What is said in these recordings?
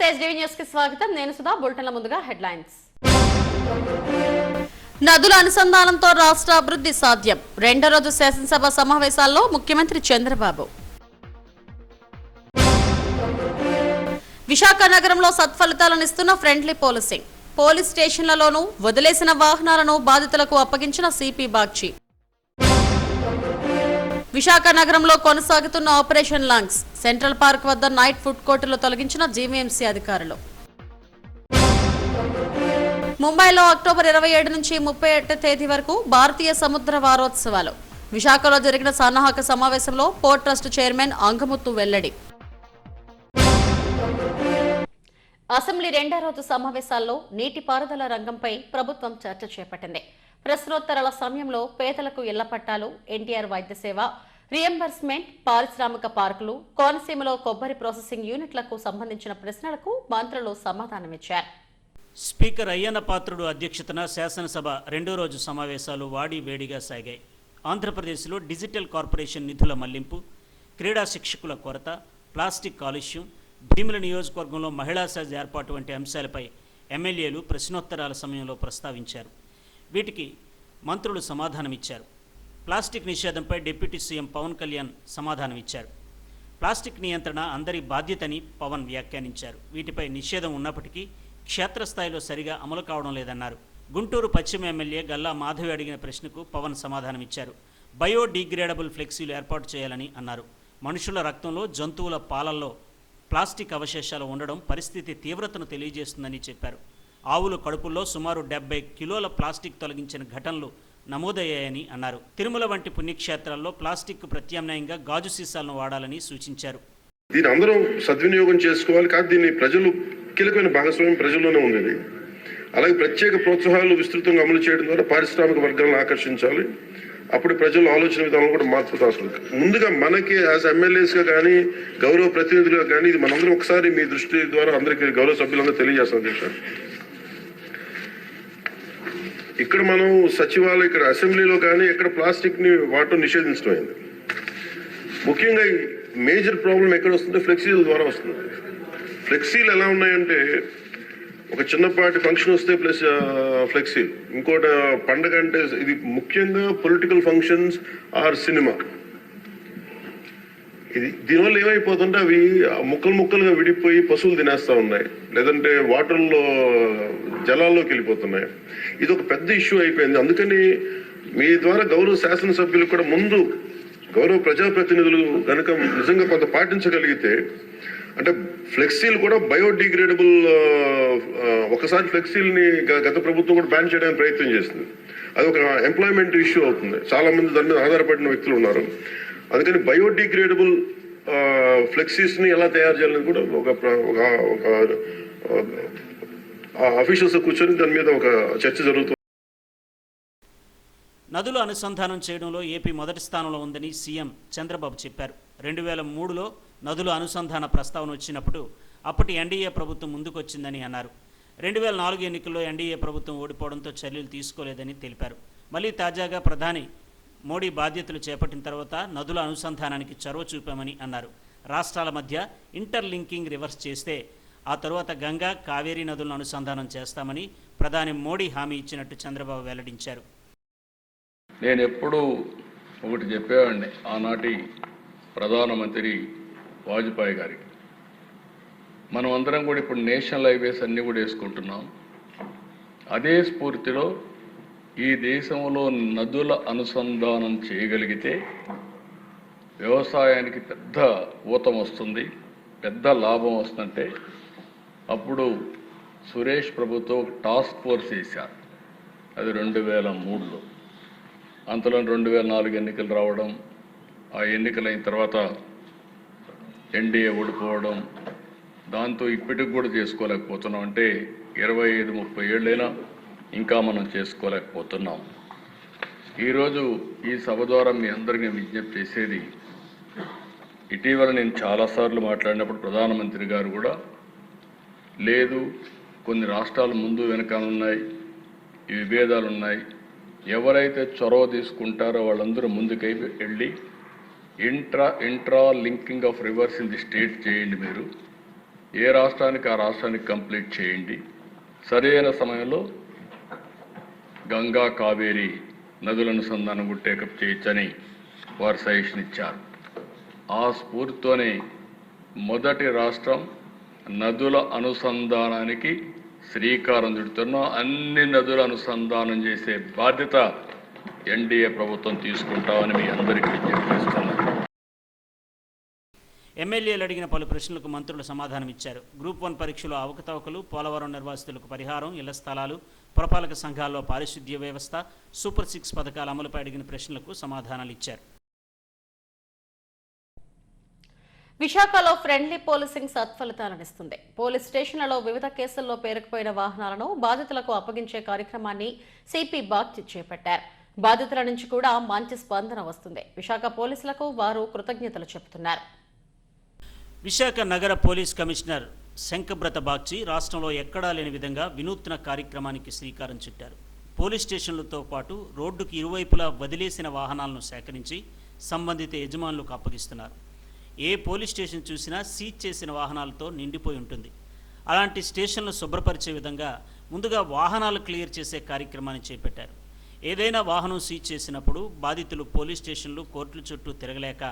SDV news కి స్వాగతం. నేను సుధా. బులెటిన్ల ముందుగా హెడ్లైన్స్. నదుల అనుసంధానంతో రాష్ట్ర అభివృద్ధి సాధ్యం. రెండో రోజు శాసనసభ సమావేశాల్లో ముఖ్యమంత్రి చంద్రబాబు. విశాఖ నగరంలో సత్ఫలితాలనిస్తున్న ఫ్రెండ్లీ పోలీసింగ్. పోలీస్ స్టేషన్లలోనూ వదిలేసిన వాహనాలను బాధితులకు అప్పగించిన సిపి బాగ్చి. విశాఖ నగరంలో కొనసాగుతున్న ఆపరేషన్ లంగ్స్. సెంట్రల్ పార్క్ వద్ద నైట్ ఫుడ్ కోర్టులు తొలగించిన జీవీఎంసీ అధికారులు. ముంబైలో అక్టోబర్ 27 నుంచి 31 తేదీ వరకు భారతీయ సముద్ర వారోత్సవాలు. విశాఖలో జరిగిన సన్నాహక సమావేశంలో పోర్ట్ ట్రస్ట్ చైర్మన్ అంగముత్తు వెల్లడి. అసెంబ్లీ రెండో రోజు సమావేశాల్లో నీటిపారుదల రంగంపై ప్రభుత్వం చర్చ చేపట్టింది. ప్రశ్నోత్తరాల సమయంలో పేదలకు ఇళ్ల పట్టాలు, ఎన్టీఆర్ వైద్య సేవ, రియంబర్స్మెంట్, పారిశ్రామిక పార్కులు, కోనసీమలో కొబ్బరి ప్రాసెసింగ్ యూనిట్లకు సంబంధించిన ప్రశ్నలకు మంత్రులు సమాధానమిచ్చారు. స్పీకర్ అయ్యన్న పాత్రుడు అధ్యక్షతన శాసనసభ రెండో రోజు సమావేశాలు వాడి వేడిగా సాగాయి. ఆంధ్రప్రదేశ్లో డిజిటల్ కార్పొరేషన్ నిధుల మళ్లింపు, క్రీడా శిక్షకుల కొరత, ప్లాస్టిక్ కాలుష్యం, భీముల నియోజకవర్గంలో మహిళా సెజ్ ఏర్పాటు వంటి అంశాలపై ఎమ్మెల్యేలు ప్రశ్నోత్తరాల సమయంలో ప్రస్తావించారు. వీటికి మంత్రులు సమాధానమిచ్చారు. ప్లాస్టిక్ నిషేధంపై డిప్యూటీ సీఎం పవన్ కళ్యాణ్ సమాధానమిచ్చారు. ప్లాస్టిక్ నియంత్రణ అందరి బాధ్యతని పవన్ వ్యాఖ్యానించారు. వీటిపై నిషేధం ఉన్నప్పటికీ క్షేత్రస్థాయిలో సరిగా అమలు కావడం లేదన్నారు. గుంటూరు పశ్చిమ ఎమ్మెల్యే గల్లా మాధవి అడిగిన ప్రశ్నకు పవన్ సమాధానమిచ్చారు. బయోడిగ్రేడబుల్ ఫ్లెక్సీలు ఏర్పాటు చేయాలని అన్నారు. మనుషుల రక్తంలో, జంతువుల పాలల్లో ప్లాస్టిక్ అవశేషాలు ఉండడం పరిస్థితి తీవ్రతను తెలియజేస్తుందని చెప్పారు. ఆవుల కడుపుల్లో సుమారు 70 కిలోల ప్లాస్టిక్ తొలగించిన ఘటనలు నమోదయ్యాయని అన్నారు. తిరుమల వంటి పుణ్యక్షేత్రాల్లో ప్లాస్టిక్ ప్రత్యామ్నాయంగా గాజు సీసాలను వాడాలని సూచించారు. దీన్ని అందరూ సద్వినియోగం చేసుకోవాలి. కానీ దీన్ని ప్రజలు కీలకమైన భాగస్వామ్యం ప్రజల్లోనే ఉంది. అలాగే ప్రత్యేక ప్రోత్సాహాలు విస్తృతంగా అమలు చేయడం ద్వారా పారిశ్రామిక వర్గాలను ఆకర్షించాలి. అప్పుడు ప్రజల ఆలోచన విధానం కూడా మార్పు అవసరం. ముందుగా మనకి యాజ్ ఎమ్మెల్యేస్గా కానీ గౌరవ ప్రతినిధులుగా కానీ ఇది మనందరం ఒకసారి మీ దృష్టి ద్వారా అందరికీ గౌరవ సభ్యులందరూ తెలియజేస్తాం. అధ్యక్ష, ఇక్కడ మనం సచివాలయం, ఇక్కడ అసెంబ్లీలో కానీ ఇక్కడ ప్లాస్టిక్ ని వాడటం నిషేధించడం అయింది. ముఖ్యంగా మేజర్ ప్రాబ్లం ఎక్కడ వస్తుంటే ఫ్లెక్సీల ద్వారా వస్తుంది. ఫ్లెక్సీలు ఎలా ఉన్నాయంటే ఒక చిన్నపాటి ఫంక్షన్ వస్తే ప్లస్ ఫ్లెక్సీలు, ఇంకోటి పండగ అంటే ఇది ముఖ్యంగా పొలిటికల్ ఫంక్షన్స్ ఆర్ సినిమా. దీనివల్ల ఏమైపోతుంటే అవి ముక్కలు ముక్కలుగా విడిపోయి పశువులు తినేస్తూ ఉన్నాయి, లేదంటే వాటర్లో జలాల్లోకి వెళ్ళిపోతున్నాయి. ఇది ఒక పెద్ద ఇష్యూ అయిపోయింది. అందుకని మీ ద్వారా గౌరవ శాసనసభ్యులు కూడా ముందు గౌరవ ప్రజాప్రతినిధులు కనుక నిజంగా కొంత పాటించగలిగితే, అంటే ఫ్లెక్సీలు కూడా బయోడిగ్రేడబుల్, ఒకసారి ఫ్లెక్సీల్ని గత ప్రభుత్వం కూడా బ్యాన్ చేయడానికి ప్రయత్నం చేస్తుంది. అది ఒక ఎంప్లాయ్మెంట్ ఇష్యూ అవుతుంది. చాలా మంది దాని మీద ఆధారపడిన వ్యక్తులు ఉన్నారు. అందుకని బయోడిగ్రేడబుల్ ఫ్లెక్సీస్ని ఎలా తయారు చేయాలని కూడా ఒక అఫీషియల్స్ కూర్చొని దాని మీద ఒక చర్చ జరుగుతుంది. నదుల అనుసంధానం చేయడంలో ఏపీ మొదటి స్థానంలో ఉందని సీఎం చంద్రబాబు చెప్పారు. 2003లో నదుల అనుసంధాన ప్రస్తావన వచ్చినప్పుడు అప్పటి ఎన్డీఏ ప్రభుత్వం ముందుకొచ్చిందని అన్నారు. 2004 ఎన్నికల్లో ఎన్డీఏ ప్రభుత్వం ఓడిపోవడంతో చర్యలు తీసుకోలేదని తెలిపారు. మళ్ళీ తాజాగా ప్రధాని మోడీ బాధ్యతలు చేపట్టిన తర్వాత నదుల అనుసంధానానికి చొరవ చూపామని అన్నారు. రాష్ట్రాల మధ్య ఇంటర్లింకింగ్ రివర్స్ చేస్తే ఆ తరువాత గంగా, కావేరీ నదులను అనుసంధానం చేస్తామని ప్రధాని మోడీ హామీ ఇచ్చినట్టు చంద్రబాబు వెల్లడించారు. నేను ఎప్పుడూ ఒకటి చెప్పేవాడిని ఆనాటి ప్రధానమంత్రి వాజ్పేయి గారికి. మనం అందరం కూడా ఇప్పుడు నేషనల్ హైవేస్ అన్నీ కూడా వేసుకుంటున్నాం. అదే స్ఫూర్తిలో ఈ దేశంలో నదుల అనుసంధానం చేయగలిగితే వ్యవసాయానికి పెద్ద ఊతం వస్తుంది, పెద్ద లాభం వస్తుందంటే అప్పుడు సురేష్ ప్రభుతో ఒక టాస్క్ ఫోర్స్ వేశారు. అది 2003లో. అంతలో 2004 ఎన్నికలు రావడం, ఆ ఎన్నికలైన తర్వాత ఎన్డీఏ ఓడిపోవడం, దాంతో ఇప్పటికి కూడా చేసుకోలేకపోతున్నాం. అంటే 25-30 ఏళ్ళైనా ఇంకా మనం చేసుకోలేకపోతున్నాం. ఈరోజు ఈ సభ ద్వారా మీ అందరికీ విజ్ఞప్తి చేసేది, ఇటీవల నేను చాలాసార్లు మాట్లాడినప్పుడు ప్రధానమంత్రి గారు కూడా లేదు, కొన్ని రాష్ట్రాలు ముందు వెనకాలన్నాయి, ఈ విభేదాలు ఉన్నాయి, ఎవరైతే చొరవ తీసుకుంటారో వాళ్ళందరూ ముందుకై వెళ్ళి intra linking of rivers in the state చేయండి. మీరు ఏ రాష్ట్రానికి ఆ రాష్ట్రానికి కంప్లీట్ చేయండి. సరైన సమయంలో గంగా కావేరి నదుల అనుసంధానం కూడా టేకప్ చేయొచ్చని వారు సజెషన్ ఇచ్చారు. ఆ స్ఫూర్తితోనే మొదటి రాష్ట్రం నదుల అనుసంధానానికి శ్రీకారం చుడుతున్నాం. అన్ని నదుల అనుసంధానం చేసే బాధ్యత ఎన్డీఏ ప్రభుత్వం తీసుకుంటామని మీ అందరికీ విజ్ఞప్తి చేస్తున్నాను. ఎమ్మెల్యేలు అడిగిన పలు ప్రశ్నలకు మంత్రులు సమాధానం ఇచ్చారు. గ్రూప్ 1 పరీక్షలో అవకతవకలు, పోలవరం నిర్వాసితులకు పరిహారం, ఇళ్ల స్థలాలు, పురపాలక సంఘాల్లో పారిశుద్ధ్య వ్యవస్థ, సూపర్ 6 పథకాల అమలుపై అడిగిన ప్రశ్నలకు సమాధానాలు ఇచ్చారు. విశాఖలో ఫ్రెండ్లీ పోలీసింగ్ సత్ఫలితాలనిస్తుంది. పోలీస్ స్టేషన్లలో వివిధ కేసుల్లో పేరుకుపోయిన వాహనాలను బాధితులకు అప్పగించే కార్యక్రమాన్ని సిపి బాగ్చి చేపట్టారు. బాధితుల నుంచి కూడా మంచి స్పందన వస్తుంది. విశాఖ పోలీసులకు వారు కృతజ్ఞతలు చెబుతున్నారు. విశాఖ నగర పోలీస్ కమిషనర్ శంకబ్రత బాగ్చి రాష్ట్రంలో ఎక్కడా లేని విధంగా వినూత్న కార్యక్రమానికి శ్రీకారం చుట్టారు. పోలీస్ స్టేషన్లతో పాటు రోడ్డుకు ఇరువైపులా వదిలేసిన వాహనాలను సేకరించి సంబంధిత యజమానులకు అప్పగిస్తున్నారు. ఏ పోలీస్ స్టేషన్ చూసినా సీజ్ చేసిన వాహనాలతో నిండిపోయి ఉంటుంది. అలాంటి స్టేషన్లు శుభ్రపరిచే విధంగా ముందుగా వాహనాలు క్లియర్ చేసే కార్యక్రమాన్ని చేపట్టారు. ఏదైనా వాహనం సీజ్ చేసినప్పుడు బాధితులు పోలీస్ స్టేషన్లు, కోర్టుల చుట్టూ తిరగలేక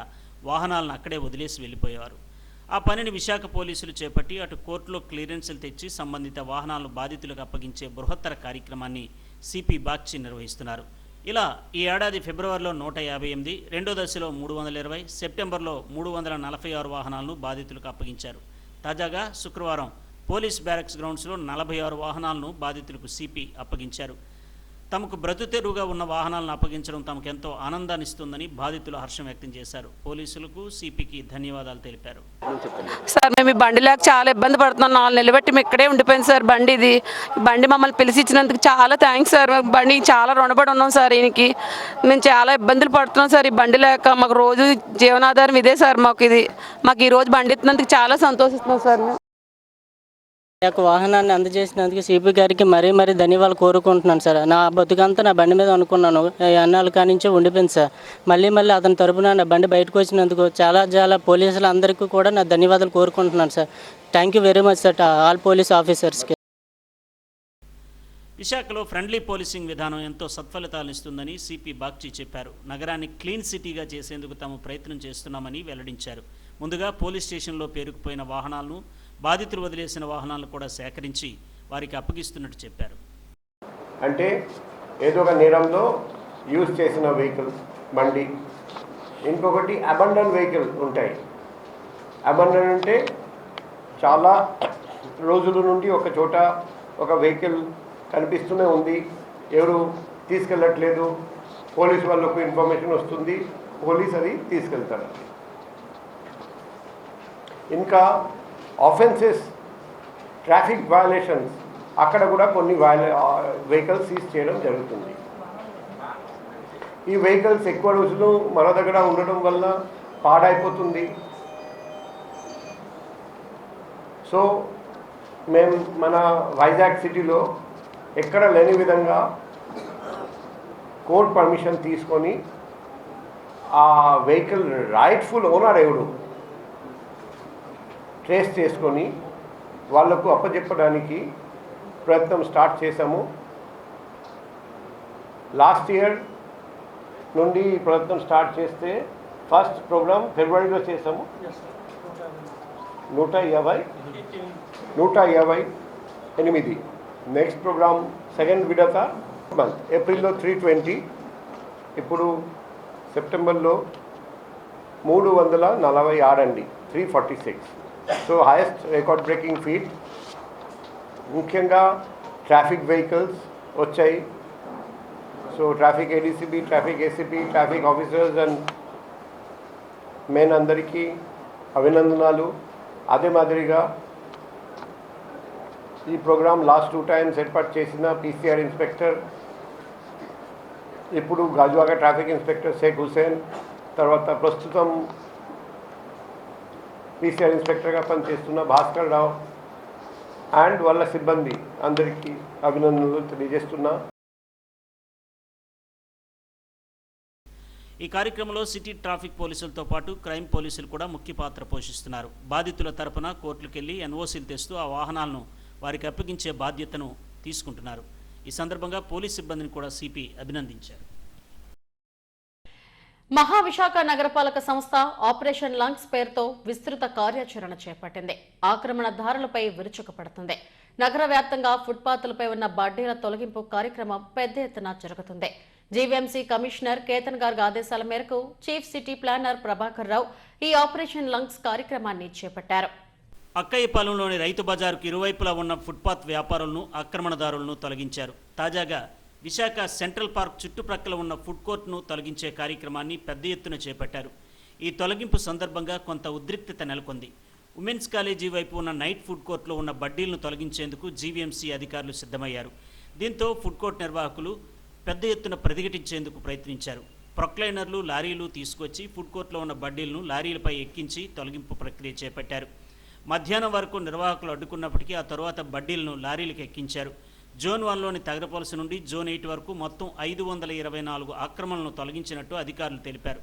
వాహనాలను అక్కడే వదిలేసి వెళ్ళిపోయేవారు. ఆ పనిని విశాఖ పోలీసులు చేపట్టి అటు కోర్టులో క్లియరెన్సులు తెచ్చి సంబంధిత వాహనాలను బాధితులకు అప్పగించే బృహత్తర కార్యక్రమాన్ని సిపి బాగ్చి నిర్వహిస్తున్నారు. ఇలా ఈ ఏడాది ఫిబ్రవరిలో 158, రెండో దశలో 320, సెప్టెంబర్లో 346 వాహనాలను బాధితులకు అప్పగించారు. తాజాగా శుక్రవారం పోలీస్ బ్యారక్స్ గ్రౌండ్స్లో 46 వాహనాలను బాధితులకు సిపి అప్పగించారు. తమకు బ్రతుతెరువుగా ఉన్న వాహనాలను అప్పగించడం తమకెంతో ఆనందాన్ని ఇస్తుందని బాధితులు హర్షం వ్యక్తం చేశారు. పోలీసులకు సిపికి ధన్యవాదాలు తెలిపారు. సార్ మేము ఈ బండి లేక చాలా ఇబ్బంది పడుతున్నాం. 4 నెలలు బట్టి మేము ఇక్కడే ఉండిపోయింది సార్. బండి మమ్మల్ని పిలిచి ఇచ్చినందుకు చాలా థ్యాంక్స్ సార్. బండి చాలా రుణపడి ఉన్నాం సార్. ఈయనకి మేము చాలా ఇబ్బందులు పడుతున్నాం సార్. ఈ బండి లేక మాకు రోజు జీవనాధారం ఇదే సార్. మాకు ఈ రోజు బండి ఇచ్చినందుకు చాలా సంతోషిస్తున్నాం సార్. యొక్క వాహనాన్ని అందజేసినందుకు సిపి గారికి మరీ ధన్యవాదాలు కోరుకుంటున్నాను సార్. నా బతుకంతా నా బండి మీద అనుకున్నాను, అన్నాళ్ళ కానించే ఉండిపోయింది సార్. మళ్ళీ అతని తరపున నా బండి బయటకు వచ్చినందుకు చాలా పోలీసులందరికీ కూడా నా ధన్యవాదాలు కోరుకుంటున్నాను sir. Thank you very much sir all police ఆఫీసర్స్కి. విశాఖలో ఫ్రెండ్లీ పోలీసింగ్ విధానం ఎంతో సత్ఫలితాలనిస్తుందని సిపి బాగ్చి చెప్పారు. నగరాన్ని క్లీన్ సిటీగా చేసేందుకు తాము ప్రయత్నం చేస్తున్నామని వెల్లడించారు. ముందుగా పోలీస్ స్టేషన్లో పేరుకుపోయిన వాహనాలను, బాధితులు వదిలేసిన వాహనాలను కూడా సేకరించి వారికి అప్పగిస్తున్నట్టు చెప్పారు. అంటే ఏదో ఒక నేరంలో యూజ్ చేసిన వెహికల్ బండి, ఇంకొకటి అబండన్ వెహికల్ ఉంటాయి. అబండన్ అంటే చాలా రోజుల నుండి ఒక చోట ఒక వెహికల్ కనిపిస్తూనే ఉంది, ఎవరు తీసుకెళ్ళట్లేదు, పోలీసు వాళ్ళకు ఇన్ఫర్మేషన్ వస్తుంది, పోలీస్ అది తీసుకెళ్తారు. ఇంకా ఆఫెన్సెస్, ట్రాఫిక్ వయలేషన్స్, అక్కడ కూడా కొన్ని వెహికల్స్ సీజ్ చేయడం జరుగుతుంది. ఈ వెహికల్స్ ఎక్కువ రోజులు మన దగ్గర ఉండడం వల్ల పాడైపోతుంది. సో మేము మన వైజాగ్ సిటీలో ఎక్కడ లేని విధంగా కోర్ట్ పర్మిషన్ తీసుకొని ఆ వెహికల్ రైట్ఫుల్ ఓనర్ ఎవడు ట్రేస్ చేసుకొని వాళ్లకు అప్పచెప్పడానికి ప్రయత్నం స్టార్ట్ చేశాము. లాస్ట్ ఇయర్ నుండి ప్రయత్నం స్టార్ట్ చేస్తే ఫస్ట్ ప్రోగ్రామ్ ఫిబ్రవరిలో చేసాము. 158. నెక్స్ట్ ప్రోగ్రామ్ సెకండ్ విడత మంత్ ఏప్రిల్లో 320. ఇప్పుడు సెప్టెంబర్లో 346 అండి, 346. So highest record breaking feet. ముఖ్యంగా ట్రాఫిక్ వెహికల్స్ వచ్చాయి. So traffic ADCB, traffic ACP, traffic officers and main అందరికీ అభినందనాలు. అదే మాదిరిగా ఈ ప్రోగ్రామ్ లాస్ట్ 2 times ఏర్పాటు చేసిన పీసీఆర్ ఇన్స్పెక్టర్, ఇప్పుడు గాజువాక ట్రాఫిక్ ఇన్స్పెక్టర్ షేక్ హుసేన్, తర్వాత ప్రస్తుతం పీసీఆర్ ఇన్స్పెక్టర్గా పనిచేస్తున్న భాస్కర్ రావు అండ్ వాళ్ళ సిబ్బంది అందరికీ అభినందనలు తెలియజేస్తున్నా. ఈ కార్యక్రమంలో సిటీ ట్రాఫిక్ పోలీసులతో పాటు క్రైమ్ పోలీసులు కూడా ముఖ్య పాత్ర పోషిస్తున్నారు. బాధితుల తరపున కోర్టుకెళ్లి ఎన్ఓసీలు తెస్తూ ఆ వాహనాలను వారికి అప్పగించే బాధ్యతను తీసుకుంటున్నారు. ఈ సందర్భంగా పోలీస్ సిబ్బందిని కూడా సిపి అభినందించారు. మహావిశాఖ నగరపాలక సంస్థ ఆపరేషన్ లంగ్స్ పేరుతో విస్తృత కార్యాచరణ చేపట్టింది. ఆక్రమణదారులపై విరుచుకుపడుతుంది. నగర వ్యాప్తంగా ఫుట్పాత్లపై ఉన్న బడ్డీల తొలగింపు కార్యక్రమం పెద్ద ఎత్తున జరుగుతుంది. జీవీఎంసీ కమిషనర్ కేతన్ గార్గ్ ఆదేశాల మేరకు chief city planar Prabhakar Rao ఈ ఆపరేషన్ లంగ్స్ కార్యక్రమాన్ని చేపట్టారు. అక్కయ్యపాలెంలోని రైతు బజారుకు ఇరువైపులా ఉన్న ఫుట్పాత్ వ్యాపారులను, ఆక్రమణదారులను తొలగించారు. తాజాగా విశాఖ సెంట్రల్ పార్క్ చుట్టుప్రక్కల ఉన్న ఫుడ్ కోర్టును తొలగించే కార్యక్రమాన్ని పెద్ద ఎత్తున చేపట్టారు. ఈ తొలగింపు సందర్భంగా కొంత ఉద్రిక్తత నెలకొంది. ఉమెన్స్ కాలేజీ వైపు ఉన్న నైట్ ఫుడ్ కోర్టులో ఉన్న బడ్డీలను తొలగించేందుకు జీవీఎంసీ అధికారులు సిద్ధమయ్యారు. దీంతో ఫుడ్ కోర్ట్ నిర్వాహకులు పెద్ద ఎత్తున ప్రతిఘటించేందుకు ప్రయత్నించారు. ప్రొక్లైనర్లు, లారీలు తీసుకొచ్చి ఫుడ్ కోర్టులో ఉన్న బడ్డీలను లారీలపై ఎక్కించి తొలగింపు ప్రక్రియ చేపట్టారు. మధ్యాహ్నం వరకు నిర్వాహకులు అడ్డుకున్నప్పటికీ ఆ తరువాత బడ్డీలను లారీలకు ఎక్కించారు. జోన్ 1లోని తగరపొలస నుండి జోన్ 8 వరకు మొత్తం 524 ఆక్రమణలను తొలగించినట్టు అధికారులు తెలిపారు.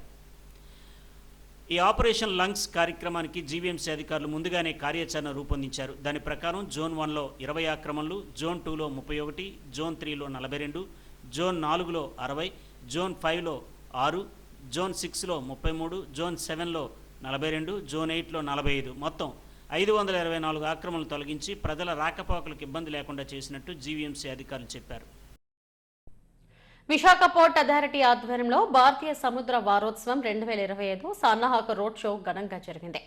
ఈ ఆపరేషన్ లంగ్స్ కార్యక్రమానికి జీవీఎంసీ అధికారులు ముందుగానే కార్యాచరణ రూపొందించారు. దాని ప్రకారం జోన్ 1లో 20 ఆక్రమణలు, జోన్ 2లో 31, జోన్ 3లో 42, జోన్ 4లో 60, జోన్ 5లో 6, జోన్ 6లో 33, జోన్ 7లో 42, జోన్ 8లో 45 మొత్తం 524 ఆక్రమణలు తొలగించి ప్రజల రాకపోకలకు ఇబ్బంది లేకుండా చేసినట్టు జీవీఎంసీ అధికారులు చెప్పారు. విశాఖ పోర్ట్ అథారిటీ ఆధ్వర్యంలో భారతీయ సముద్ర వారోత్సవం 2025 సన్నాహక రోడ్ షో ఘనంగా జరిగింది.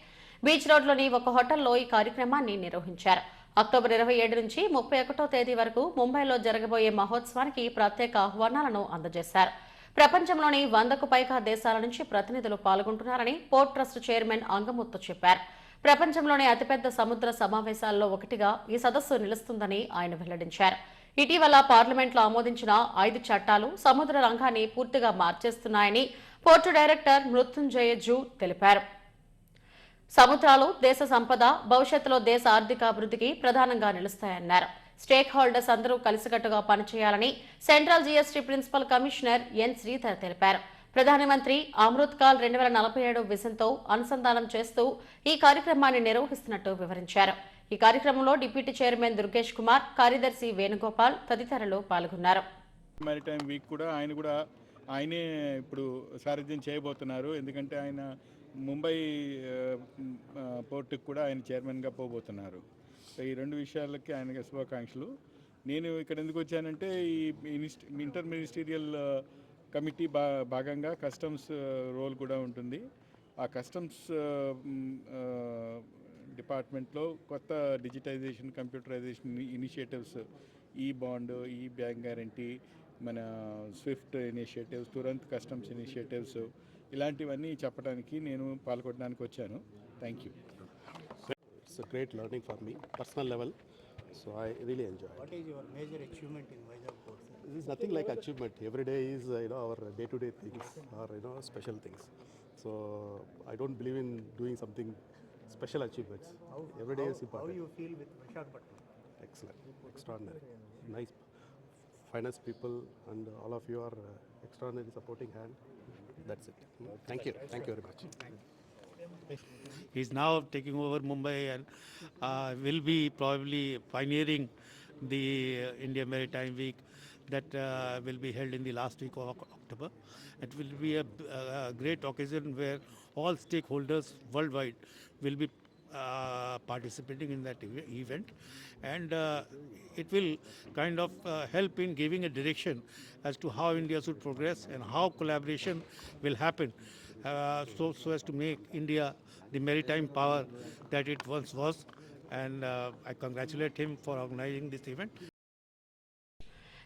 బీచ్ రోడ్లోని ఒక హోటల్లో ఈ కార్యక్రమాన్ని నిర్వహించారు. అక్టోబర్ 27 నుంచి 31వ తేదీ వరకు ముంబైలో జరగబోయే మహోత్సవానికి ప్రత్యేక ఆహ్వానాలను అందజేశారు. ప్రపంచంలోని 100కు పైగా దేశాల నుంచి ప్రతినిధులు పాల్గొంటున్నారని పోర్ట్ ట్రస్ట్ చైర్మన్ అంగముత్తు చెప్పారు. ప్రపంచంలోనే అతిపెద్ద సముద్ర సమావేశాల్లో ఒకటిగా ఈ సదస్సు నిలుస్తుందని ఆయన వెల్లడించారు. ఇటీవల పార్లమెంట్లో ఆమోదించిన 5 చట్టాలు సముద్ర రంగాన్ని పూర్తిగా మార్చేస్తున్నాయని పోర్టు డైరెక్టర్ మృత్యుంజయ జూ తెలిపారు. సముద్రాలు దేశ సంపద, భవిష్యత్తులో దేశ ఆర్థికాభివృద్ధికి ప్రధానంగా నిలుస్తాయన్నారు. స్టేక్ హోల్డర్స్ అందరూ కలిసికట్టుగా పనిచేయాలని central GST principal commissioner N Sridhar తెలిపారు. ప్రధానమంత్రి అమృత్ కాల్ 2047 విజన్తో అనుసంధానం చేస్తూ ఈ కార్యక్రమాన్ని నిర్వహిస్తున్నట్టు వివరించారు. ఈ కార్యక్రమంలో డిప్యూటీ చైర్మన్ దుర్గేష్ కుమార్, కార్యదర్శి వేణుగోపాల్ తదితరులు పాల్గొన్నారు. మ్యారిటైమ్ వీక్ కూడా ఆయనే ఇప్పుడు సారథ్యం చేయబోతున్నారు. ఎందుకంటే ఆయన ముంబై పోర్టుకు కూడా ఆయన చైర్మన్గా పోబోతున్నారు. సో ఈ 2 విషయాలకి ఆయనకి శుభాకాంక్షలు. నేను ఇక్కడ ఎందుకు వచ్చానంటే ఈ ఇంటర్ మినిస్టీరియల్ కమిటీ భాగంగా కస్టమ్స్ రోల్ కూడా ఉంటుంది. ఆ కస్టమ్స్ డిపార్ట్మెంట్లో కొత్త డిజిటైజేషన్, కంప్యూటరైజేషన్ ఇనిషియేటివ్స్, ఈ బాండ్, ఈ బ్యాంక్ గ్యారంటీ, మన స్విఫ్ట్ ఇనిషియేటివ్స్, తురంత్ కస్టమ్స్ ఇనిషియేటివ్స్, ఇలాంటివన్నీ చెప్పడానికి నేను పాల్గొనడానికి వచ్చాను. Thank you. It's a great learning for me, personal level. So I really enjoy it. What is your major achievement in Vizag Port? This is nothing like achievement. Every day is our day-to-day things or special things. So I don't believe in doing something special achievements. Every day is important. How you feel with Visakhapatnam? Excellent, extraordinary, nice finance people, and all of you are extraordinary supporting hand. That's it. Thank you very much. He's now taking over Mumbai and will be probably pioneering the India Maritime Week that will be held in the last week of October. It will be a great occasion where all stakeholders worldwide will be participating in that event, and it will kind of help in giving a direction as to how India should progress and how collaboration will happen so as to make India the maritime power that it once was, and I congratulate him for organizing this event.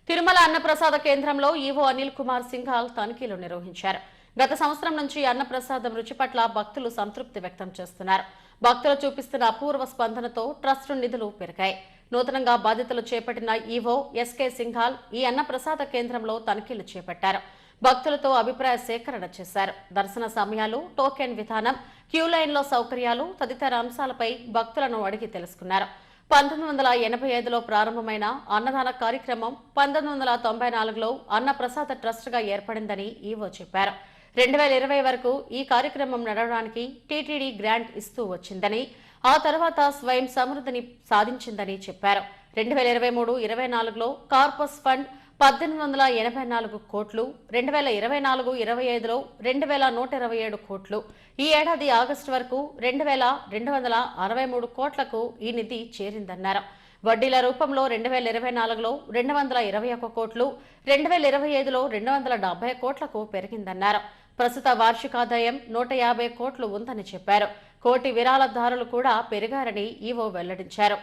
Tirumala అన్నప్రసాద కేంద్రంలో EO Anil Kumar Singhal తనిఖీలు నిర్వహించారు. గత సంవత్సరం నుంచి అన్నప్రసాదం రుచి పట్ల భక్తులు సంతృప్తి వ్యక్తం చేస్తున్నారు. భక్తులు చూపిస్తున్న అపూర్వ స్పందనతో ట్రస్ట్ నిధులు పెరిగాయి. నూతనంగా బాధ్యతలు చేపట్టిన ఈవో ఎస్కే సింఘాల్ ఈ అన్నప్రసాద కేంద్రంలో తనిఖీలు చేపట్టారు. భక్తులతో అభిప్రాయ సేకరణ చేశారు. దర్శన సమయాలు, టోకెన్ విధానం, క్యూ లైన్లో సౌకర్యాలు తదితర అంశాలపై భక్తులను అడిగి తెలుసుకున్నారు. 1985లో ప్రారంభమైన అన్నదాన కార్యక్రమం 1994లో అన్నప్రసాద ట్రస్ట్గా ఏర్పడిందని ఈవో చెప్పారు. 2020 వరకు ఈ కార్యక్రమం నడవడానికి టీటీడీ గ్రాంట్ ఇస్తూ వచ్చిందని, ఆ తర్వాత స్వయం సమృద్ధిని సాధించిందని చెప్పారు. 2023-24లో కార్పస్ ఫండ్ 1884 కోట్లు, 2024-25లో 2127 కోట్లు, ఈ ఏడాది ఆగస్టు వరకు 2263 కోట్లకు ఈ నిధి చేరిందన్నారు. వడ్డీల రూపంలో 2024లో 221 కోట్లు, 2025లో 270 కోట్లకు పెరిగిందన్నారు. ప్రస్తుత వార్షికాదాయం 150 కోట్లు ఉందని చెప్పారు. కోటి విరాళదారులు కూడా పెరిగారని ఈవో వెల్లడించారు.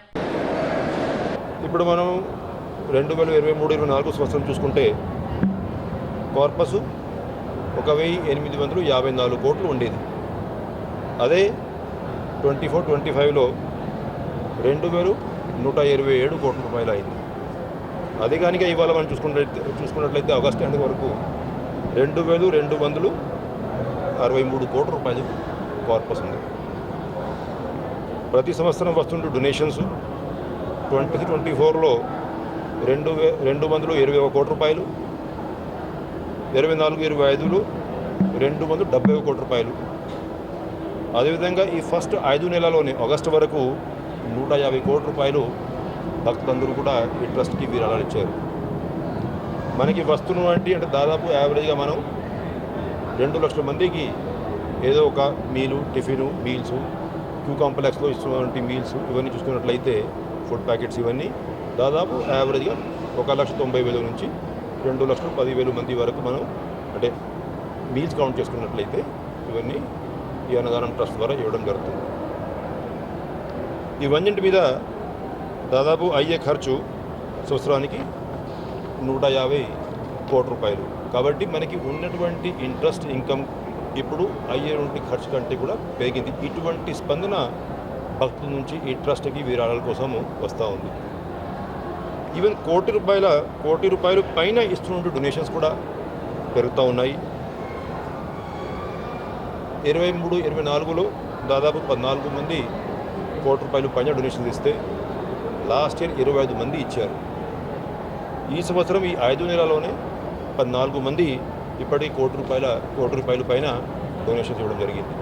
ఇప్పుడు మనం 2023-24 సంవత్సరం చూసుకుంటే కార్పస్ 1854 కోట్లు ఉండేది. అదే 24-25లో 2127 కోట్ల రూపాయలు అయింది. అదే కనుక ఇవాళ మనం చూసుకున్నట్లయితే ఆగస్టు ఎండ్ వరకు 2263 కోట్ల రూపాయలు కార్పస్ ఉంది. ప్రతి సంవత్సరం వస్తుండే డొనేషన్స్ 2024లో 221 కోట్ల రూపాయలు, 24-25లో 270 కోట్ల రూపాయలు. అదేవిధంగా ఈ ఫస్ట్ 5 నెలలోనే ఆగస్టు వరకు 150 కోట్ల రూపాయలు భక్తులందరూ కూడా ఈ ట్రస్ట్కి విరాళాలు ఇచ్చారు. మనకి వస్తున్నటువంటి అంటే దాదాపు యావరేజ్గా మనం 2 లక్షల మందికి ఏదో ఒక మీలు, టిఫిను, మీల్స్, క్యూ కాంప్లెక్స్లో ఇస్తున్నటువంటి మీల్స్ ఇవన్నీ చూసుకున్నట్లయితే ఫుడ్ ప్యాకెట్స్ ఇవన్నీ దాదాపు యావరేజ్గా 1,90,000 నుంచి 2,10,000 మంది వరకు మనం అంటే మీల్స్ కౌంట్ చేసుకున్నట్లయితే ఇవన్నీ ఈ అన్నదానం ట్రస్ట్ ద్వారా ఇవ్వడం జరుగుతుంది. ఇవన్నింటి మీద దాదాపు అయ్యే ఖర్చు సంవత్సరానికి 150 కోట్ల రూపాయలు. కాబట్టి మనకి ఉన్నటువంటి ఇంట్రెస్ట్ ఇన్కమ్ ఇప్పుడు అయ్యేటువంటి ఖర్చు కంటే కూడా పెరిగింది. ఇటువంటి స్పందన భక్తుల నుంచి ఈ ట్రస్ట్కి విరాళాల కోసం వస్తూ ఉంది. ఈవెన్ కోటి రూపాయలు పైన ఇస్తున్న డొనేషన్స్ కూడా పెరుగుతూ ఉన్నాయి. 23-24లో దాదాపు 14 మంది కోటి రూపాయలు పైన డొనేషన్స్ ఇస్తే లాస్ట్ ఇయర్ 25 మంది ఇచ్చారు. ఈ సంవత్సరం ఈ 5 నెలలోనే 14 మంది ఇప్పటికీ కోటి రూపాయలు పైన డొనేషన్స్ ఇవ్వడం జరిగింది.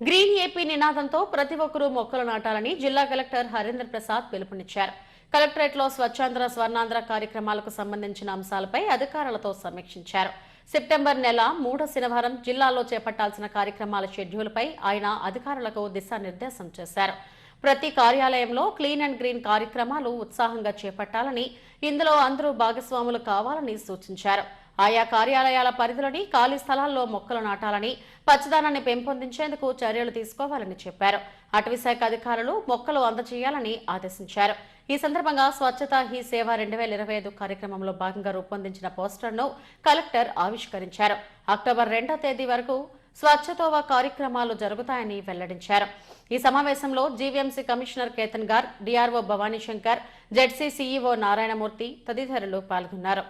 గ్రీన్ ఏపీ నినాదంతో ప్రతి ఒక్కరూ మొక్కలు నాటాలని జిల్లా కలెక్టర్ హరీంద్ర ప్రసాద్ పిలుపునిచ్చారు. కలెక్టరేట్లో స్వచ్ఛాంధ్ర స్వర్ణాంధ్ర కార్యక్రమాలకు సంబంధించిన అంశాలపై అధికారులతో సమీక్షించారు. సెప్టెంబర్ నెల 3వ శనివారం జిల్లాలో చేపట్టాల్సిన కార్యక్రమాల షెడ్యూల్పై ఆయన అధికారులకు దిశానిర్దేశం చేశారు. ప్రతి కార్యాలయంలో క్లీన్ అండ్ గ్రీన్ కార్యక్రమాలు ఉత్సాహంగా చేపట్టాలని, ఇందులో అందరూ భాగస్వాములు కావాలని సూచించారు. ఆయా కార్యాలయాల పరిధిలోని ఖాళీ స్థలాల్లో మొక్కలు నాటాలని, పచ్చదనాన్ని పెంపొందించేందుకు చర్యలు తీసుకోవాలని చెప్పారు. అటవీశాఖ అధికారులు మొక్కలు అందజేయాలని ఆదేశించారు. ఈ సందర్భంగా స్వచ్ఛతా హీ సేవ 2025 కార్యక్రమంలో భాగంగా రూపొందించిన పోస్టర్ను కలెక్టర్ ఆవిష్కరించారు. అక్టోబర్ 2వ తేదీ వరకు స్వచ్ఛతోవ కార్యక్రమాలు జరుగుతాయని వెల్లడించారు. ఈ సమావేశంలో GVMC commissioner Ketan Garg, DRO Bhavanishankar, ZC CEO Narayanamurthy తదితరులు పాల్గొన్నారు.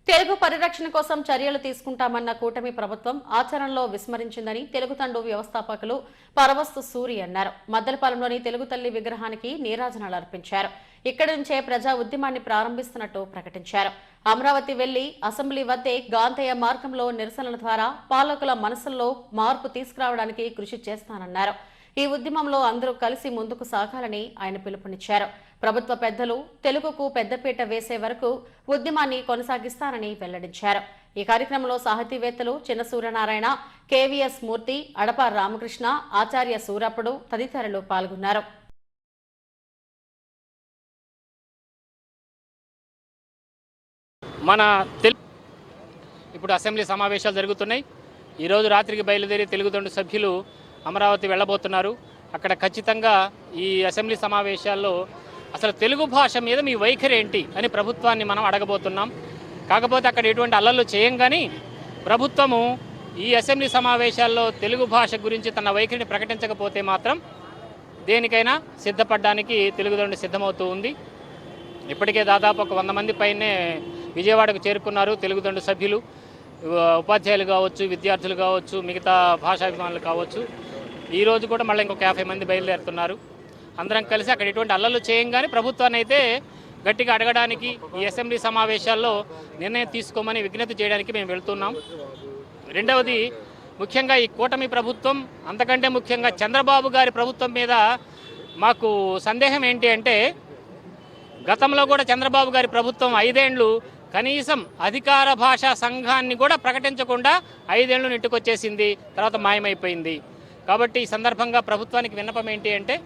తెలుగు పరిరక్షణ కోసం చర్యలు తీసుకుంటామన్న కూటమి ప్రభుత్వం ఆచరణలో విస్మరించిందని తెలుగుతండు వ్యవస్థాపకులు పరవస్తు సూరి అన్నారు. మద్దలపాలెంలోని తెలుగు తల్లి విగ్రహానికి నీరాజనాలు అర్పించారు. ఇక్కడి నుంచే ప్రజా ఉద్యమాన్ని ప్రారంభిస్తున్నట్టు ప్రకటించారు. అమరావతి వెళ్లి అసెంబ్లీ వద్దే గాంధేయ మార్గంలో నిరసనల ద్వారా పాలకుల మనసుల్లో మార్పు తీసుకురావడానికి కృషి చేస్తానన్నారు. ఈ ఉద్యమంలో అందరూ కలిసి ముందుకు సాగాలని ఆయన పిలుపునిచ్చారు. ప్రభుత్వ పెద్దలు తెలుగుకు పెద్దపీట వేసే వరకు ఉద్యమాన్ని కొనసాగిస్తారని వెల్లడించారు. ఈ కార్యక్రమంలో సాహితీవేత్తలు చిన్న సూర్యనారాయణ, కేవీఎస్ మూర్తి, అడప రామకృష్ణ, ఆచార్య సూరప్పుడు తదితరులు పాల్గొన్నారు. ఇప్పుడు అసెంబ్లీ సమావేశాలు జరుగుతున్నాయి. ఈరోజు రాత్రికి బయలుదేరి తెలుగుదండు సభ్యులు అమరావతి వెళ్ళబోతున్నారు. అక్కడ ఖచ్చితంగా ఈ అసెంబ్లీ సమావేశాల్లో అసలు తెలుగు భాష మీద మీ వైఖరి ఏంటి అని ప్రభుత్వాన్ని మనం అడగబోతున్నాం. కాకపోతే అక్కడ ఎటువంటి అల్లర్లు చేయం, కానీ ప్రభుత్వము ఈ అసెంబ్లీ సమావేశాల్లో తెలుగు భాష గురించి తన వైఖరిని ప్రకటించకపోతే మాత్రం దేనికైనా సిద్ధపడడానికి తెలుగుదండు సిద్ధమవుతూ ఉంది. ఇప్పటికే దాదాపు ఒక 100 మంది పైనే విజయవాడకు చేరుకున్నారు. తెలుగుదండు సభ్యులు, ఉపాధ్యాయులు కావచ్చు, విద్యార్థులు కావచ్చు, మిగతా భాషాభిమానులు కావచ్చు. ఈరోజు కూడా మళ్ళీ ఇంకొక 50 మంది బయలుదేరుతున్నారు. అందరం కలిసి అక్కడ ఎటువంటి అల్లర్లు చేయంగానే ప్రభుత్వాన్ని అయితే గట్టిగా అడగడానికి, ఈ అసెంబ్లీ సమావేశాల్లో నిర్ణయం తీసుకోమని విజ్ఞప్తి చేయడానికి మేము వెళ్తున్నాం. రెండవది, ముఖ్యంగా ఈ కూటమి ప్రభుత్వం, అంతకంటే ముఖ్యంగా చంద్రబాబు గారి ప్రభుత్వం మీద మాకు సందేహం ఏంటి అంటే, గతంలో కూడా చంద్రబాబు గారి ప్రభుత్వం 5 ఏళ్ళు కనీసం అధికార భాషా సంఘాన్ని కూడా ప్రకటించకుండా 5 ఏళ్ళు నెట్టుకొచ్చేసింది, తర్వాత మాయమైపోయింది. కాబట్టి ఈ సందర్భంగా ప్రభుత్వానికి విన్నపం ఏంటి అంటే,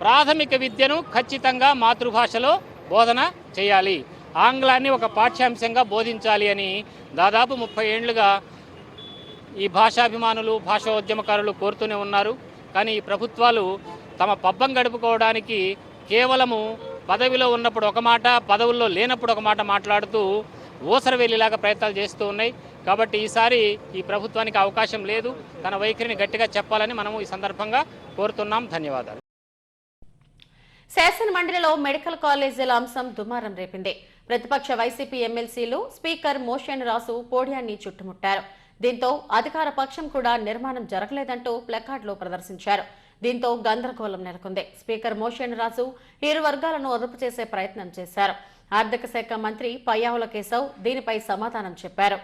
ప్రాథమిక విద్యను ఖచ్చితంగా మాతృభాషలో బోధన చేయాలి, ఆంగ్లాన్ని ఒక పాఠ్యాంశంగా బోధించాలి అని దాదాపు 30 ఏళ్లుగా ఈ భాషాభిమానులు, భాషోద్యమకారులు కోరుతూనే ఉన్నారు. కానీ ఈ ప్రభుత్వాలు తమ పబ్బం గడుపుకోవడానికి కేవలము పదవిలో ఉన్నప్పుడు ఒక మాట, పదవుల్లో లేనప్పుడు ఒక మాట మాట్లాడుతూ ఊసరవెల్లిలాగా ప్రయత్నాలు చేస్తూ ఉన్నాయి. కాబట్టి ఈసారి ఈ ప్రభుత్వానికి అవకాశం లేదు, తన వైఖరిని గట్టిగా చెప్పాలని మనము ఈ సందర్భంగా కోరుతున్నాం. ధన్యవాదాలు. శాసన మండలిలో మెడికల్ కాలేజీల అంశం దుమారం రేపింది. ప్రతిపక్ష వైసీపీ ఎమ్మెల్సీలు స్పీకర్ మోషన్ రాసు పోడియాన్ని చుట్టుముట్టారు. దీంతో అధికార పక్షం కూడా నిర్మాణం జరగలేదంటూ ప్లకార్డులు ప్రదర్శించారు. దీంతో గందరగోళం నెలకొంది. స్పీకర్ మోషన్ రాజు ఇరు వర్గాలను అదుపు చేసే ప్రయత్నం చేశారు. ఆర్థిక శాఖ మంత్రి పయ్యావుల కేశవ్ దీనిపై సమాధానం చెప్పారు.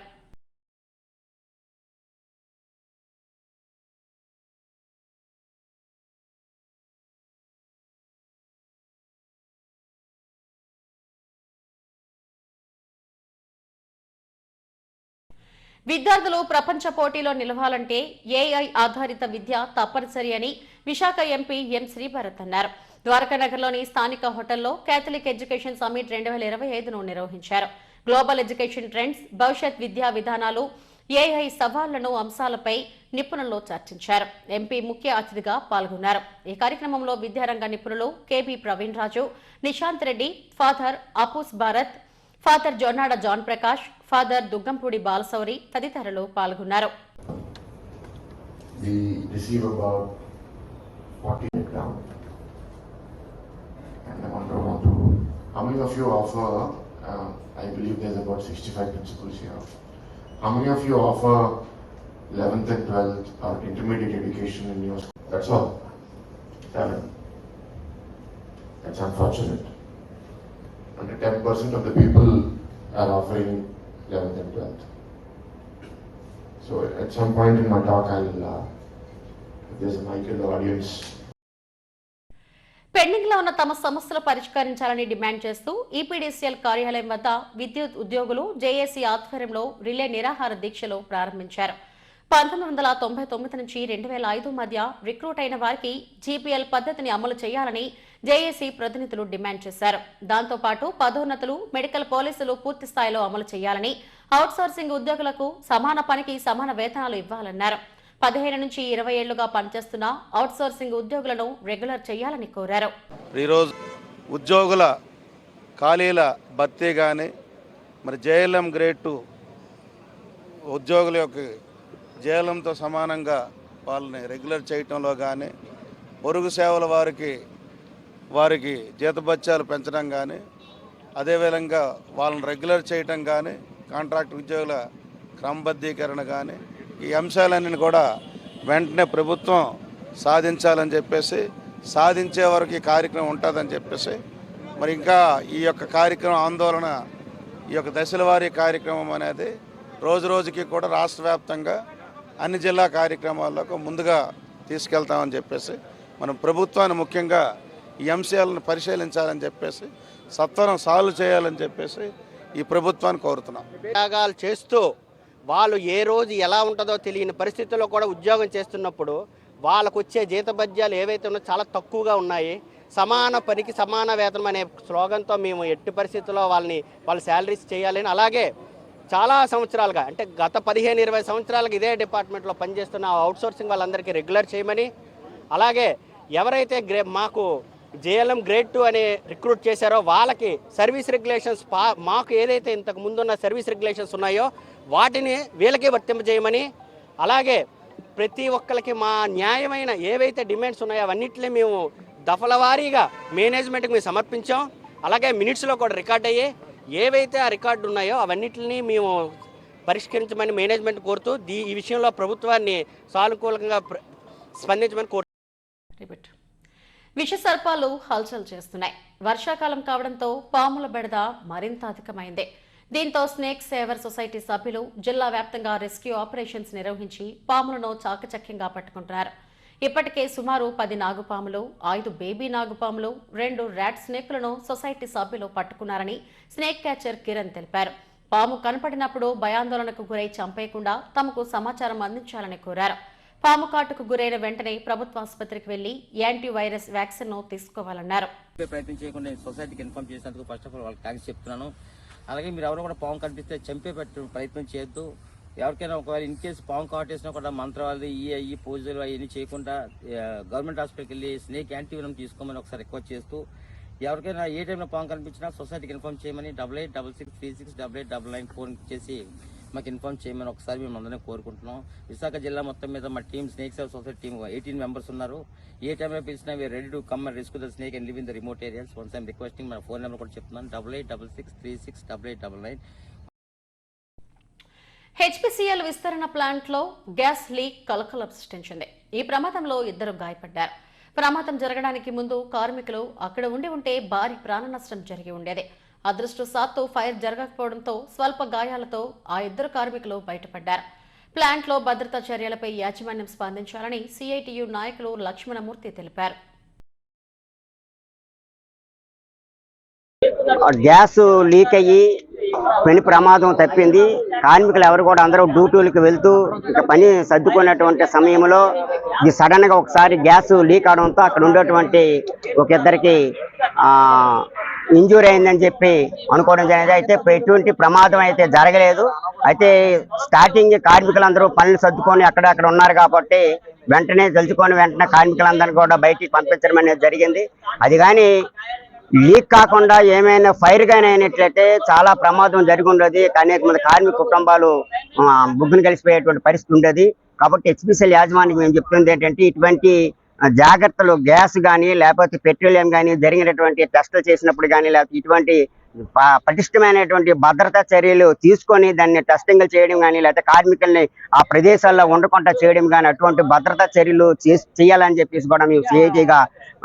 విద్యార్థులు ప్రపంచ పోటీలో నిలవాలంటే ఏఐ ఆధారిత విద్య తప్పనిసరి అని విశాఖ ఎంపీ ఎం శ్రీభరత్ అన్నారు. ద్వారకానగర్లోని స్థానిక హోటల్లో కేథలిక్ ఎడ్యుకేషన్ సమిట్ 2025ను నిర్వహించారు. గ్లోబల్ ఎడ్యుకేషన్ ట్రెండ్స్, భవిష్యత్ విద్యా విధానాలు, ఏఐ సవాళ్లను అంశాలపై నిపుణులు చర్చించారు. ఎంపీ ముఖ్య అతిథిగా పాల్గొన్నారు. ఈ కార్యక్రమంలో విద్యారంగ నిపుణులు కేబీ ప్రవీణ్ రాజు, నిశాంత్ రెడ్డి, ఫాదర్ అపూస్ Bharat, father Jonnada John Prakash, father Duggampudi Balasouri తదితరులు పాల్గొన్నారు. How many of you offer, I believe there's about 65 principals here. How many of you offer 11th and 12th or intermediate education in your school? That's all. 7. That's unfortunate. Under 10% of the people are offering 11th and 12th. So at some point in my talk, if there's a mic in the audience, pending లో ఉన్న తమ సమస్యలు పరిష్కరించాలని demand చేస్తూ EPDCL కార్యాలయం వద్ద విద్యుత్ ఉద్యోగులు జేఏసీ ఆధ్వర్యంలో రిలే నిరాహార దీక్షలు ప్రారంభించారు. 1999 నుంచి 2005 మధ్య రిక్రూట్ అయిన వారికి జీపీఎల్ పద్ధతిని అమలు చేయాలని జేఏసీ ప్రతినిధులు డిమాండ్ చేశారు. దాంతో పాటు పదోన్నతులు, మెడికల్ పోలీసులు పూర్తి స్థాయిలో అమలు చేయాలని, అవుట్సోర్సింగ్ ఉద్యోగులకు సమాన పనికి సమాన వేతనాలు ఇవ్వాలన్నారు. 15 నుంచి 20 ఏళ్లుగా పనిచేస్తున్న అవుట్సోర్సింగ్ ఉద్యోగులను రెగ్యులర్ చేయాలని కోరారు. ఈరోజు ఉద్యోగుల ఖాళీల భర్తీ కానీ, మరి జేఎల్ఎం గ్రేడ్ 2 ఉద్యోగుల యొక్క జేఎల్ఎంతో సమానంగా వాళ్ళని రెగ్యులర్ చేయటంలో కానీ, పొరుగు సేవల వారికి జీతభత్యాలు పెంచడం కానీ, అదేవిధంగా వాళ్ళని రెగ్యులర్ చేయటం కానీ, కాంట్రాక్ట్ ఉద్యోగుల క్రమబద్ధీకరణ కానీ, ఈ అంశాలన్నీ కూడా వెంటనే ప్రభుత్వం సాధించాలని చెప్పేసి, సాధించే వరకు ఈ కార్యక్రమం ఉంటుందని చెప్పేసి, మరి ఇంకా ఈ యొక్క కార్యక్రమం ఆందోళన, ఈ యొక్క దశల వారీ కార్యక్రమం అనేది రోజు రోజుకి కూడా రాష్ట్ర వ్యాప్తంగా అన్ని జిల్లా కార్యక్రమాలకు ముందుగా తీసుకెళ్తామని చెప్పేసి, మనం ప్రభుత్వాన్ని ముఖ్యంగా ఈ అంశాలను పరిశీలించాలని చెప్పేసి, సత్వరం సాల్వ్ చేయాలని చెప్పేసి ఈ ప్రభుత్వాన్ని కోరుతున్నాం. త్యాగాలు చేస్తూ వాళ్ళు ఏ రోజు ఎలా ఉంటుందో తెలియని పరిస్థితుల్లో కూడా ఉద్యోగం చేస్తున్నప్పుడు వాళ్ళకు వచ్చే జీతభత్యాలు ఏవైతే ఉన్నాయో చాలా తక్కువగా ఉన్నాయి. సమాన పనికి సమాన వేతనం అనే స్లోగన్తో మేము ఎట్టి పరిస్థితుల్లో వాళ్ళ శాలరీస్ చేయాలని, అలాగే చాలా సంవత్సరాలుగా అంటే గత 15-20 సంవత్సరాలుగా ఇదే డిపార్ట్మెంట్లో పనిచేస్తున్న అవుట్సోర్సింగ్ వాళ్ళందరికీ రెగ్యులర్ చేయమని, అలాగే ఎవరైతే మాకు జేఎల్ఎం గ్రేడ్ 2 అని రిక్రూట్ చేశారో వాళ్ళకి సర్వీస్ రెగ్యులేషన్స్ మాకు ఏదైతే ఇంతకు ముందున్న సర్వీస్ రెగ్యులేషన్స్ ఉన్నాయో వాటిని వీళ్ళకే వర్తింపజేయమని, అలాగే ప్రతి ఒక్కరికి మా న్యాయమైన ఏవైతే డిమాండ్స్ ఉన్నాయో అవన్నిటిని మేము దఫల వారీగా మేనేజ్మెంట్కి మేము సమర్పించాం. అలాగే మినిట్స్లో కూడా రికార్డ్ అయ్యి ఏవైతే ఆ రికార్డు ఉన్నాయో అవన్నిటిని మేము పరిష్కరించమని మేనేజ్మెంట్ కోరుతూ ఈ విషయంలో ప్రభుత్వాన్ని సానుకూలంగా స్పందించమని కోరుతూ విష సర్పాలు హల్చల్ చేస్తున్నాయి. వర్షాకాలం కావడంతో పాముల బెడద మరింత అధికమైంది. దీంతో స్నేక్ సేవర్ సొసైటీ సభ్యులు జిల్లా వ్యాప్తంగా రెస్క్యూ ఆపరేషన్స్ నిర్వహించి పాములను చాకచక్యంగా పట్టుకుంటున్నారు. ఇప్పటికే సుమారు 10 నాగుపాములు, 5 బేబీ నాగుపాములు, 2 ర్యాట్ స్నేకులను సొసైటీ సభ్యులు పట్టుకున్నారని స్నేక్ క్యాచర్ కిరణ్ తెలిపారు. పాము కనపడినప్పుడు భయాందోళనకు గురై చంపేయకుండా తమకు సమాచారం అందించాలని కోరారు. పాము కాటుకు గురైన వెంటనే ప్రభుత్వ ఆసుపత్రికి వెళ్లి యాంటీవైరస్ వ్యాక్సిన్ ను తీసుకోవాలన్నారు. ప్రయత్నం చేయకుండా సొసైటీకి ఇన్ఫార్మ్ చేసినందుకు ఫస్ట్ ఆఫ్ ఆల్ వాళ్ళకి థ్యాంక్స్ చెప్తున్నాను. అలాగే మీరు ఎవరు కూడా పాము కనిపిస్తే చంపే ప్రయత్నం చేయొద్దు. ఎవరికైనా ఒకవేళ ఇన్ కేసు పాము కాటేసినా కూడా మంత్రాలు ఈ పూజలు అవన్నీ చేయకుండా గవర్నమెంట్ హాస్పిటల్కి వెళ్ళి స్నేక్ యాంటీవెనం తీసుకోమని ఒకసారి రిక్వెస్ట్ చేస్తూ, ఎవరికైనా ఏ టైంలో పాము కనిపించినా సొసైటీకి ఇన్ఫార్మ్ చేయమని 8866369999 ఫోన్ చేసి మాకు ఇన్ఫార్మ్ చేయమని ఒకసారి మేము అందరినీ కోరుకుంటున్నాం. విశాఖ జిల్లా మొత్తం మీద మా team snake save society team 18 members ఉన్నారు. ఏ టైంలో పిలిచినా we're ready to come and rescue the snake and live in the remote areas. Once I'm requesting, మన ఫోన్ నెంబర్ కూడా చెప్తున్నాను 8866368899. హెచ్పీసీఎల్ విస్తరణ ప్లాంట్లో గ్యాస్ లీక్ కలకలం సృష్టించింది. ఈ ప్రమాదంలో 2 గాయపడ్డారు. ప్రమాదం జరగడానికి ముందు కార్మికులు అక్కడ ఉంటే భారీ ప్రాణ నష్టం జరిగి ఉండేది. అదృష్టవశాత్తు ఫైర్ జరగకపోవడంతో స్వల్ప గాయాలతో ఆ 2 కార్మికులు బయటపడ్డారు. ప్లాంట్లో భద్రతా చర్యలపై యాజమాన్యం స్పందించాలని సిఐటియు నాయకులు లక్ష్మణమూర్తి తెలిపారు. గ్యాస్ లీక్ అయ్యి పని ప్రమాదం తప్పింది. కార్మికులు ఎవరు కూడా అందరూ డ్యూటీలకు వెళ్తూ ఇక పని సర్దుకునేటువంటి సమయంలో ఇది సడన్ గా ఒకసారి గ్యాస్ లీక్ అవడంతో అక్కడ ఉండేటువంటి ఒక 2కి ఇంజూరీ అయిందని చెప్పి అనుకోవడం జరిగింది. అయితే ఎటువంటి ప్రమాదం అయితే జరగలేదు. అయితే స్టార్టింగ్ కార్మికులందరూ పనులు సర్దుకొని అక్కడ ఉన్నారు కాబట్టి వెంటనే తెలుసుకొని వెంటనే కార్మికులందరినీ కూడా బయటికి పంపించడం అనేది జరిగింది. అది కానీ లీక్ కాకుండా ఏమైనా ఫైర్ గానీ అయినట్లయితే చాలా ప్రమాదం జరిగి ఉండేది. అనేక మంది కార్మిక కుటుంబాలు బుగ్గును కలిసిపోయేటువంటి పరిస్థితి ఉండేది. కాబట్టి హెచ్పీసీఎల్ యాజమాన్యం మేము చెప్తుంది ఏంటంటే, ఇటువంటి జాగ్రత్తలు గ్యాస్ కానీ లేకపోతే పెట్రోలియం కానీ జరిగినటువంటి టెస్టులు చేసినప్పుడు కానీ లేకపోతే ఇటువంటి పటిష్టమైనటువంటి భద్రతా చర్యలు తీసుకొని దాన్ని టెస్టింగ్లు చేయడం కానీ లేకపోతే కార్మికుల్ని ఆ ప్రదేశాల్లో ఉండకుండా చేయడం కానీ అటువంటి భద్రతా చర్యలు చేయాలని చెప్పేసి కూడా మేము సిఐటిగా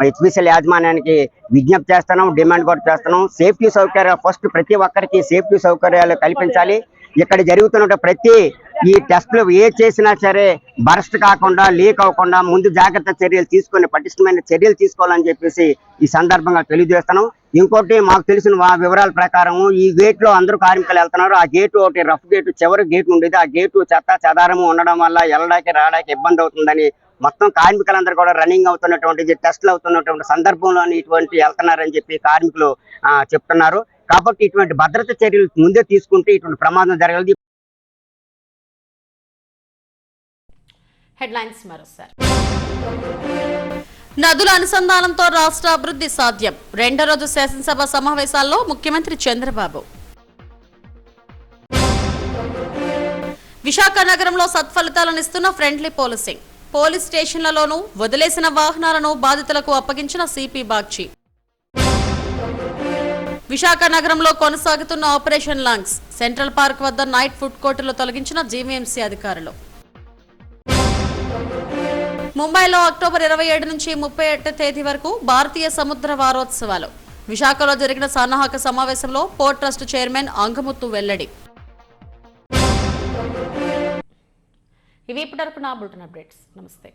హెచ్పీసీఎల్ యాజమాన్యానికి విజ్ఞప్తి చేస్తున్నాం, డిమాండ్ కూడా చేస్తున్నాం. సేఫ్టీ సౌకర్యాలు ఫస్ట్ ప్రతి ఒక్కరికి సేఫ్టీ సౌకర్యాలు కల్పించాలి. ఇక్కడ జరుగుతున్న ప్రతి ఈ టెస్టులు ఏ చేసినా సరే బరస్ట్ కాకుండా లీక్ అవ్వకుండా ముందు జాగ్రత్త చర్యలు తీసుకొని పటిష్టమైన చర్యలు తీసుకోవాలని చెప్పేసి ఈ సందర్భంగా తెలియజేస్తున్నాం. ఇంకోటి మాకు తెలిసిన వివరాల ప్రకారం ఈ గేట్ లో అందరూ కార్మికులు వెళ్తున్నారు. ఆ గేటు ఒకటి రఫ్ గేటు చివరి గేట్ ఉండేది. ఆ గేటు చెత్త చెదారము ఉండడం వల్ల వెళ్ళడానికి రావడానికి ఇబ్బంది అవుతుందని మొత్తం కార్మికులందరూ కూడా రన్నింగ్ అవుతున్నటువంటి టెస్టులు అవుతున్నటువంటి సందర్భంలో ఇటువంటి వెళ్తున్నారని చెప్పి కార్మికులు చెప్తున్నారు. కాబట్టి ఇటువంటి భద్రత చర్యలు ముందే తీసుకుంటే ఇటువంటి ప్రమాదం జరగదు. హెడ్లైన్స్ మరోసారి. నదుల అనుసంధానంతో రాష్ట్ర అభివృద్ధి సాధ్యం. 2వ రోజు శాసనసభ సమావేశాల్లో ముఖ్యమంత్రి చంద్రబాబు. విశాఖ నగరంలో సత్ఫలితాలనిస్తున్న ఫ్రెండ్లీ పోలీసింగ్. పోలీస్ స్టేషన్లలోనూ వదిలేసిన వాహనాలను బాధితులకు అప్పగించిన సిపి బాగ్చి. విశాఖ నగరంలో కొనసాగుతున్న ఆపరేషన్ లంగ్స్. సెంట్రల్ పార్క్ వద్ద నైట్ ఫుడ్ కోర్టులు తొలగించిన జీవీఎంసీ అధికారులు. ముంబైలో అక్టోబర్ 27 నుంచి 31 తేదీ వరకు భారతీయ సముద్ర వారోత్సవాలు. విశాఖలో జరిగిన సన్నాహక సమావేశంలో పోర్ట్ ట్రస్ట్ చైర్మన్ అంగముత్తు వెల్లడి. ఇవి ఇప్పటివరకు నా బులెటిన్ అప్డేట్స్. నమస్తే.